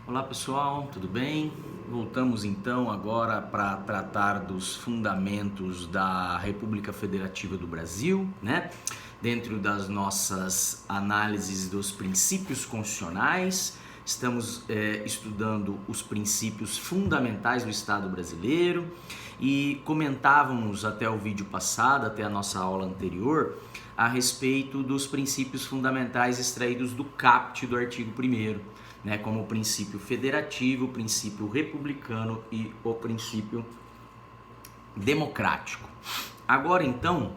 Olá pessoal, tudo bem? Voltamos então agora para tratar dos fundamentos da República Federativa do Brasil, né? Dentro das nossas análises dos princípios constitucionais, estamos estudando os princípios fundamentais do Estado brasileiro e comentávamos até o vídeo passado, até a nossa aula anterior, a respeito dos princípios fundamentais extraídos do caput do artigo 1º, né, como o princípio federativo, o princípio republicano e o princípio democrático. Agora então,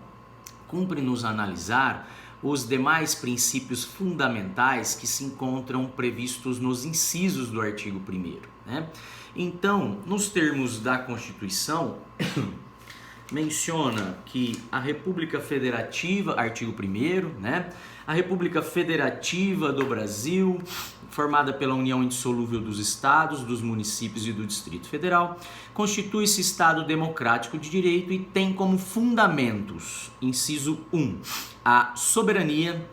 cumpre-nos analisar os demais princípios fundamentais que se encontram previstos nos incisos do artigo 1º, né? Então, nos termos da Constituição, menciona que a República Federativa, artigo 1º, né? A República Federativa do Brasil, formada pela união indissolúvel dos estados, dos municípios e do Distrito Federal, constitui-se Estado democrático de direito e tem como fundamentos, inciso 1, a soberania,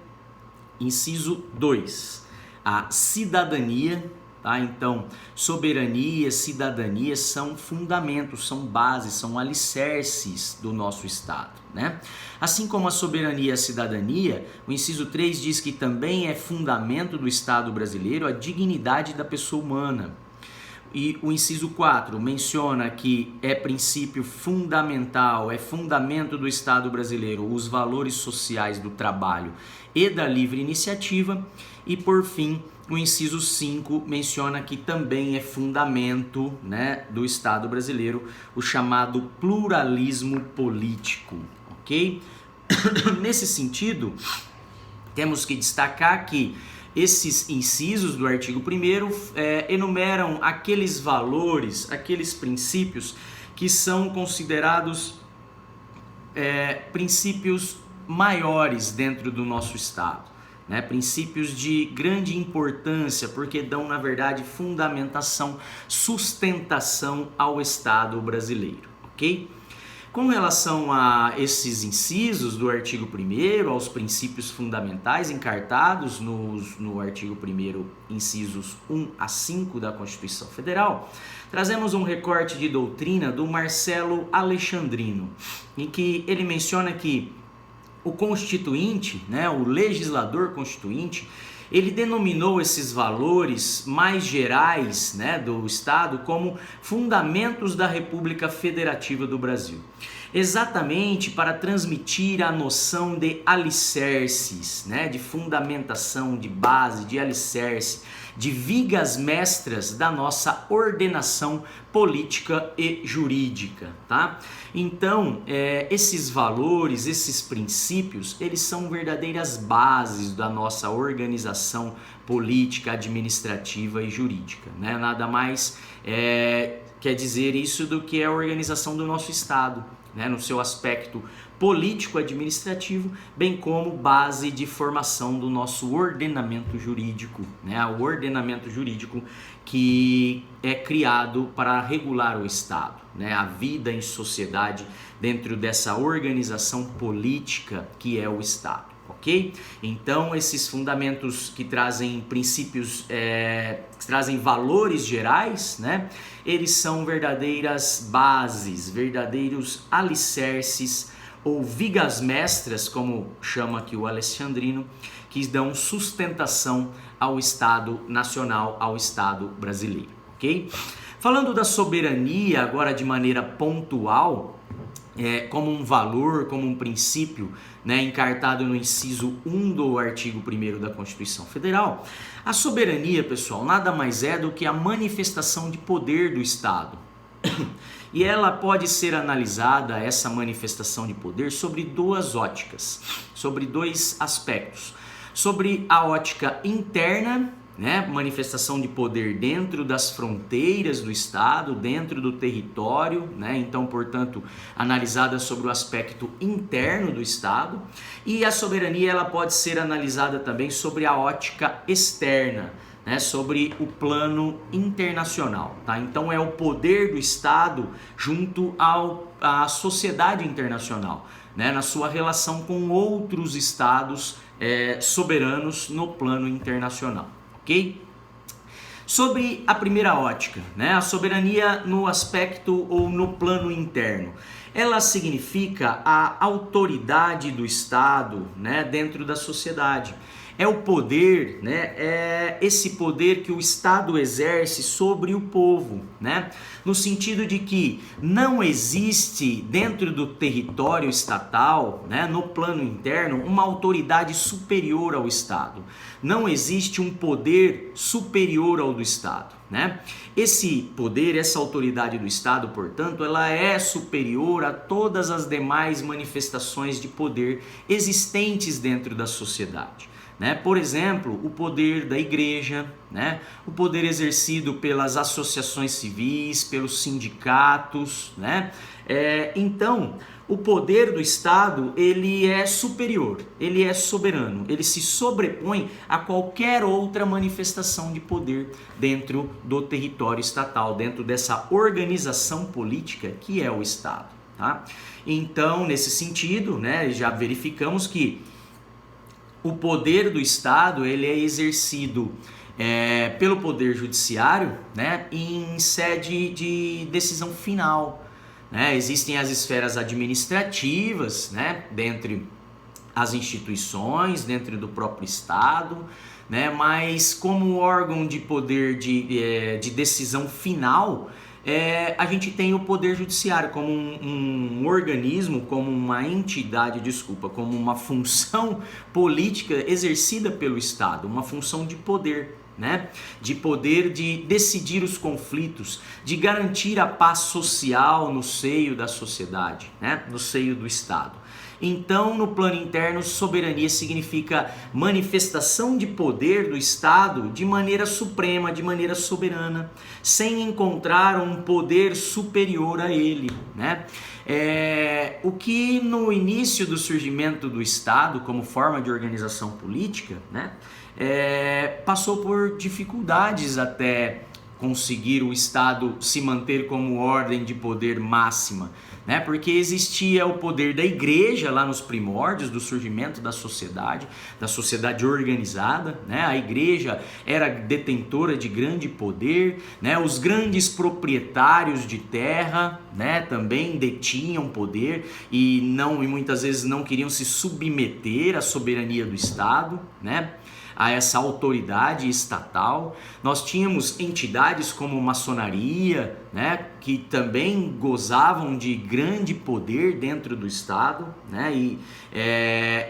inciso 2, a cidadania. Tá? Então, soberania, cidadania são fundamentos, são bases, são alicerces do nosso Estado, né? Assim como a soberania e a cidadania, o inciso 3 diz que também é fundamento do Estado brasileiro a dignidade da pessoa humana. E o inciso 4 menciona que é princípio fundamental, é fundamento do Estado brasileiro os valores sociais do trabalho e da livre iniciativa. E por fim, o inciso 5 menciona que também é fundamento, né, do Estado brasileiro o chamado pluralismo político, ok? Nesse sentido, temos que destacar que esses incisos do artigo 1º enumeram aqueles valores, aqueles princípios que são considerados princípios maiores dentro do nosso Estado. Né, princípios de grande importância, porque dão, na verdade, fundamentação, sustentação ao Estado brasileiro, ok? Com relação a esses incisos do artigo 1º, aos princípios fundamentais encartados no artigo 1º, incisos 1 a 5 da Constituição Federal, trazemos um recorte de doutrina do Marcelo Alexandrino, em que ele menciona que o constituinte, né, o legislador constituinte, ele denominou esses valores mais gerais, né, do Estado como fundamentos da República Federativa do Brasil. Exatamente para transmitir a noção de alicerces, né, de fundamentação, de base, de alicerce, de vigas mestras da nossa ordenação política e jurídica, tá? Então, esses valores, esses princípios, eles são verdadeiras bases da nossa organização política, administrativa e jurídica, né? Nada mais quer dizer isso do que a organização do nosso Estado, né? No seu aspecto político-administrativo, bem como base de formação do nosso ordenamento jurídico, né? O ordenamento jurídico que é criado para regular o Estado, né? A vida em sociedade dentro dessa organização política que é o Estado, ok? Então, esses fundamentos que trazem princípios, que trazem valores gerais, né? Eles são verdadeiras bases, verdadeiros alicerces ou vigas mestras, como chama aqui o Alexandrino, que dão sustentação ao Estado nacional, ao Estado brasileiro, ok? Falando da soberania agora de maneira pontual, como um valor, como um princípio, né, encartado no inciso 1 do artigo 1º da Constituição Federal, a soberania, pessoal, nada mais é do que a manifestação de poder do Estado. E ela pode ser analisada, essa manifestação de poder, sobre duas óticas, sobre dois aspectos. Sobre a ótica interna, né, manifestação de poder dentro das fronteiras do Estado, dentro do território, né, então, portanto, analisada sobre o aspecto interno do Estado. E a soberania ela pode ser analisada também sobre a ótica externa, né, sobre o plano internacional, tá? Então é o poder do Estado junto à sociedade internacional, né, na sua relação com outros estados soberanos no plano internacional, ok? Sobre a primeira ótica, né, a soberania no aspecto ou no plano interno, ela significa a autoridade do Estado, né, dentro da sociedade. É o poder, né? É esse poder que o Estado exerce sobre o povo, né? No sentido de que não existe dentro do território estatal, né, no plano interno, uma autoridade superior ao Estado. Não existe um poder superior ao do Estado, né? Esse poder, essa autoridade do Estado, portanto, ela é superior a todas as demais manifestações de poder existentes dentro da sociedade. Né? Por exemplo, o poder da igreja, né? O poder exercido pelas associações civis, pelos sindicatos, né? Então, o poder do Estado, ele é superior, ele é soberano, ele se sobrepõe a qualquer outra manifestação de poder dentro do território estatal, dentro dessa organização política que é o Estado. Tá? Então, nesse sentido, né, já verificamos que o poder do Estado ele é exercido pelo Poder Judiciário, né, em sede de decisão final. Né? Existem as esferas administrativas, né, dentre as instituições, dentro do próprio Estado, né, mas como órgão de poder de decisão final, a gente tem o Poder Judiciário como um organismo, como uma entidade, como uma função política exercida pelo Estado, uma função de poder, né? De poder de decidir os conflitos, de garantir a paz social no seio da sociedade, né? No seio do Estado. Então, no plano interno, soberania significa manifestação de poder do Estado de maneira suprema, de maneira soberana, sem encontrar um poder superior a ele, né? O que no início do surgimento do Estado como forma de organização política, né, passou por dificuldades até conseguir o Estado se manter como ordem de poder máxima, né? Porque existia o poder da igreja lá nos primórdios do surgimento da sociedade organizada, né? A igreja era detentora de grande poder, né? Os grandes proprietários de terra, né, também detinham poder e muitas vezes não queriam se submeter à soberania do Estado, né? A essa autoridade estatal. Nós tínhamos entidades como maçonaria, né, que também gozavam de grande poder dentro do Estado, né, e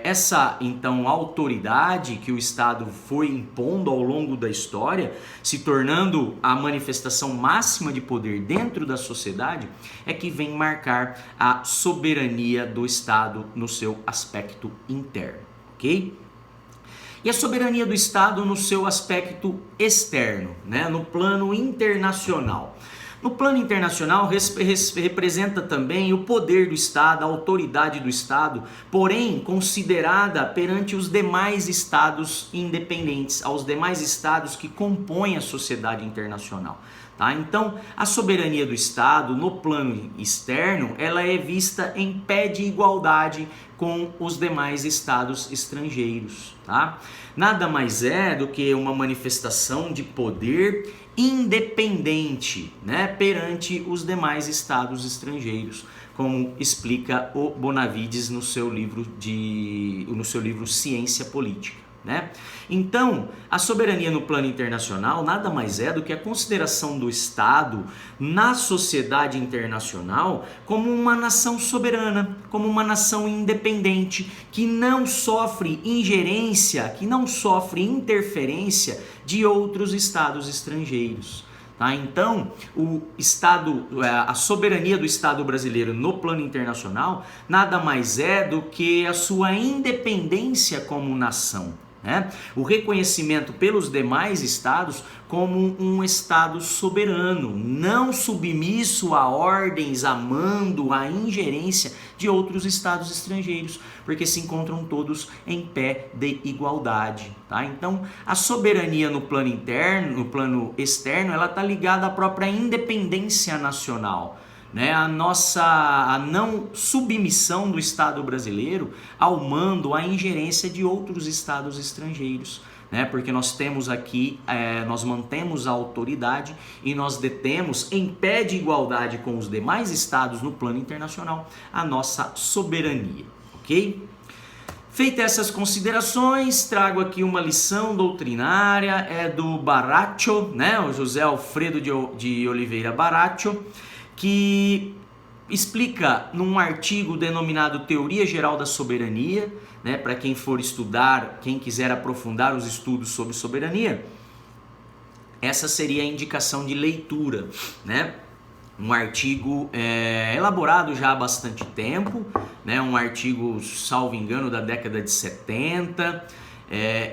essa então autoridade que o Estado foi impondo ao longo da história, se tornando a manifestação máxima de poder dentro da sociedade, é que vem marcar a soberania do Estado no seu aspecto interno, ok? E a soberania do Estado no seu aspecto externo, né? No plano internacional. No plano internacional representa também o poder do Estado, a autoridade do Estado, porém considerada perante os demais Estados independentes, aos demais Estados que compõem a sociedade internacional. Tá? Então, a soberania do Estado no plano externo, ela é vista em pé de igualdade com os demais estados estrangeiros. Tá? Nada mais é do que uma manifestação de poder independente, né, perante os demais estados estrangeiros, como explica o Bonavides no seu livro Ciência Política. Né? Então, a soberania no plano internacional nada mais é do que a consideração do Estado na sociedade internacional como uma nação soberana, como uma nação independente, que não sofre ingerência, que não sofre interferência de outros estados estrangeiros. Tá? Então, a soberania do Estado brasileiro no plano internacional nada mais é do que a sua independência como nação. Né? O reconhecimento pelos demais estados como um estado soberano, não submisso a ordens, a mando, a ingerência de outros estados estrangeiros, porque se encontram todos em pé de igualdade. Tá? Então, a soberania no plano interno, no plano externo, ela está ligada à própria independência nacional. Né, a não submissão do Estado brasileiro ao mando, à ingerência de outros estados estrangeiros. né? Porque nós temos aqui, nós mantemos a autoridade e nós detemos em pé de igualdade com os demais estados no plano internacional a nossa soberania, ok? Feitas essas considerações, trago aqui uma lição doutrinária, do Baraccio, né? O José Alfredo de Oliveira Baraccio, que explica num artigo denominado Teoria Geral da Soberania, né? Para quem for estudar, quem quiser aprofundar os estudos sobre soberania, essa seria a indicação de leitura, né? Um artigo elaborado já há bastante tempo, né? Um artigo, salvo engano, da década de 70,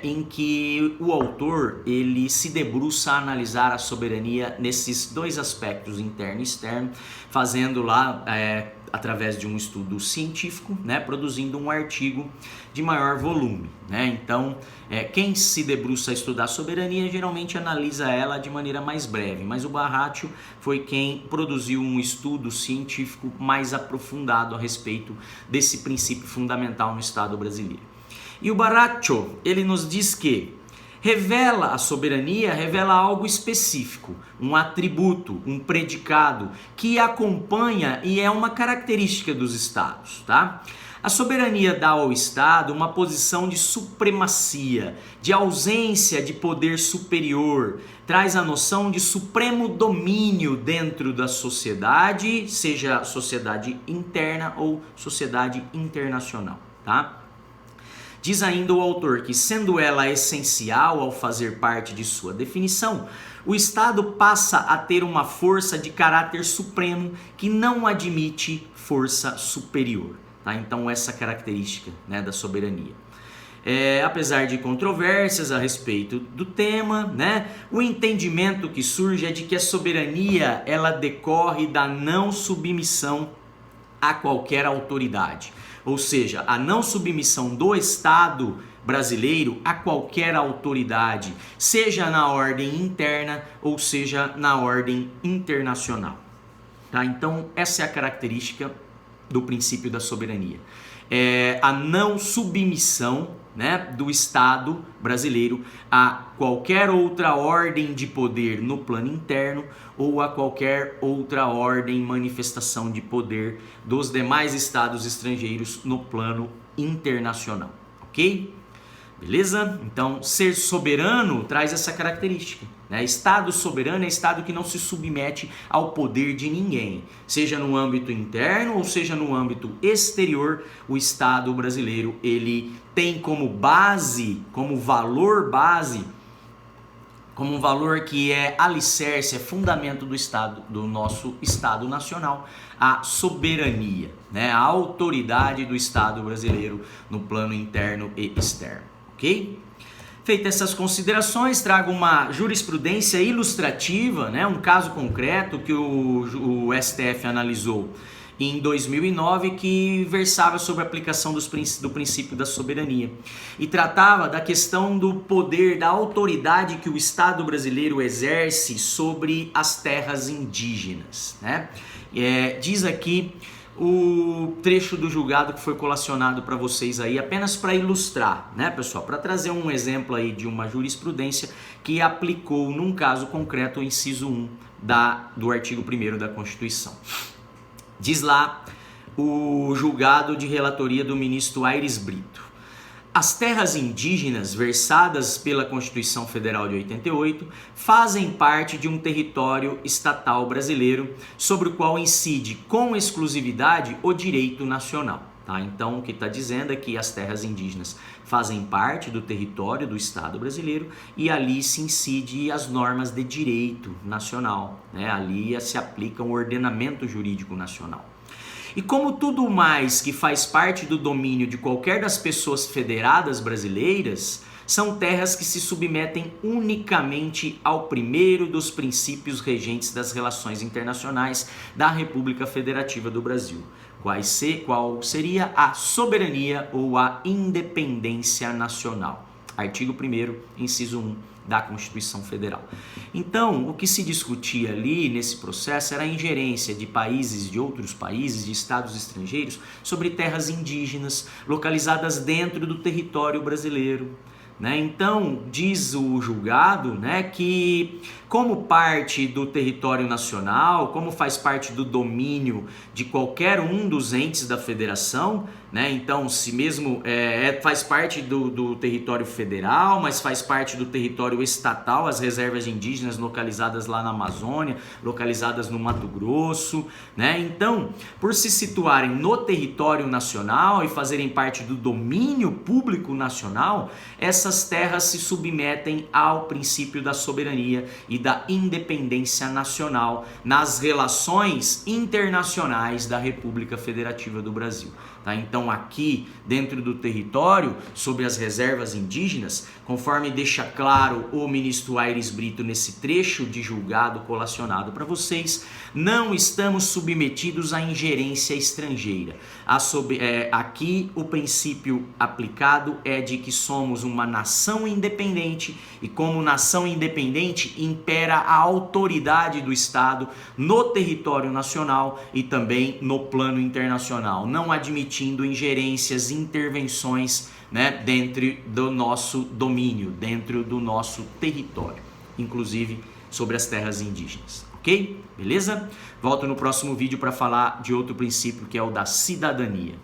em que o autor ele se debruça a analisar a soberania nesses dois aspectos, interno e externo, fazendo lá, através de um estudo científico, né? Produzindo um artigo de maior volume, né? Então, quem se debruça a estudar soberania geralmente analisa ela de maneira mais breve, mas o Baraccio foi quem produziu um estudo científico mais aprofundado a respeito desse princípio fundamental no Estado brasileiro. E o Baraccio, ele nos diz que a soberania revela algo específico, um atributo, um predicado que acompanha e é uma característica dos estados, tá? A soberania dá ao Estado uma posição de supremacia, de ausência de poder superior, traz a noção de supremo domínio dentro da sociedade, seja sociedade interna ou sociedade internacional, tá? Diz ainda o autor que, sendo ela essencial ao fazer parte de sua definição, o Estado passa a ter uma força de caráter supremo que não admite força superior. Tá? Então, essa característica, né, da soberania. Apesar de controvérsias a respeito do tema, né, o entendimento que surge é de que a soberania ela decorre da não submissão a qualquer autoridade. Ou seja, a não submissão do Estado brasileiro a qualquer autoridade, seja na ordem interna ou seja na ordem internacional. Tá? Então, essa é a característica do princípio da soberania. A não submissão, né, do Estado brasileiro a qualquer outra ordem de poder no plano interno ou a qualquer outra ordem, manifestação de poder dos demais estados estrangeiros no plano internacional, ok? Beleza? Então, ser soberano traz essa característica, né? Estado soberano é estado que não se submete ao poder de ninguém, seja no âmbito interno ou seja no âmbito exterior. O Estado brasileiro ele tem como base, como valor base, como um valor que é alicerce, é fundamento do Estado, do nosso Estado nacional, a soberania, né? A autoridade do Estado brasileiro no plano interno e externo. Ok? Feitas essas considerações, trago uma jurisprudência ilustrativa, né? Um caso concreto que o STF analisou em 2009, que versava sobre a aplicação do princípio da soberania e tratava da questão do poder, da autoridade que o Estado brasileiro exerce sobre as terras indígenas, né? Diz aqui o trecho do julgado que foi colacionado para vocês aí, apenas para ilustrar, né, pessoal? Para trazer um exemplo aí de uma jurisprudência que aplicou num caso concreto o inciso 1 do artigo 1º da Constituição. Diz lá o julgado de relatoria do ministro Aires Brito. As terras indígenas versadas pela Constituição Federal de 88 fazem parte de um território estatal brasileiro sobre o qual incide com exclusividade o direito nacional. Tá? Então, o que está dizendo é que as terras indígenas fazem parte do território do Estado brasileiro e ali se incide as normas de direito nacional, né? Ali se aplica o ordenamento jurídico nacional. E como tudo mais que faz parte do domínio de qualquer das pessoas federadas brasileiras, são terras que se submetem unicamente ao primeiro dos princípios regentes das relações internacionais da República Federativa do Brasil. Qual seria a soberania ou a independência nacional? Artigo 1º, inciso 1 da Constituição Federal. Então, o que se discutia ali nesse processo era a ingerência de países, de outros países, de estados estrangeiros sobre terras indígenas localizadas dentro do território brasileiro, né? Então, diz o julgado, né, que como parte do território nacional, como faz parte do domínio de qualquer um dos entes da federação, né? Então, se mesmo faz parte do território federal, mas faz parte do território estatal, as reservas indígenas localizadas lá na Amazônia, localizadas no Mato Grosso, né? Então, por se situarem no território nacional e fazerem parte do domínio público nacional, essas terras se submetem ao princípio da soberania e da independência nacional nas relações internacionais da República Federativa do Brasil. Tá? Então aqui dentro do território, sobre as reservas indígenas, conforme deixa claro o ministro Aires Brito nesse trecho de julgado colacionado para vocês, não estamos submetidos à ingerência estrangeira. Aqui o princípio aplicado é de que somos uma nação independente e como nação independente impera a autoridade do Estado no território nacional e também no plano internacional, não admitindo ingerências, intervenções, né, dentro do nosso domínio, dentro do nosso território, inclusive sobre as terras indígenas, ok? Beleza? Volto no próximo vídeo para falar de outro princípio que é o da cidadania.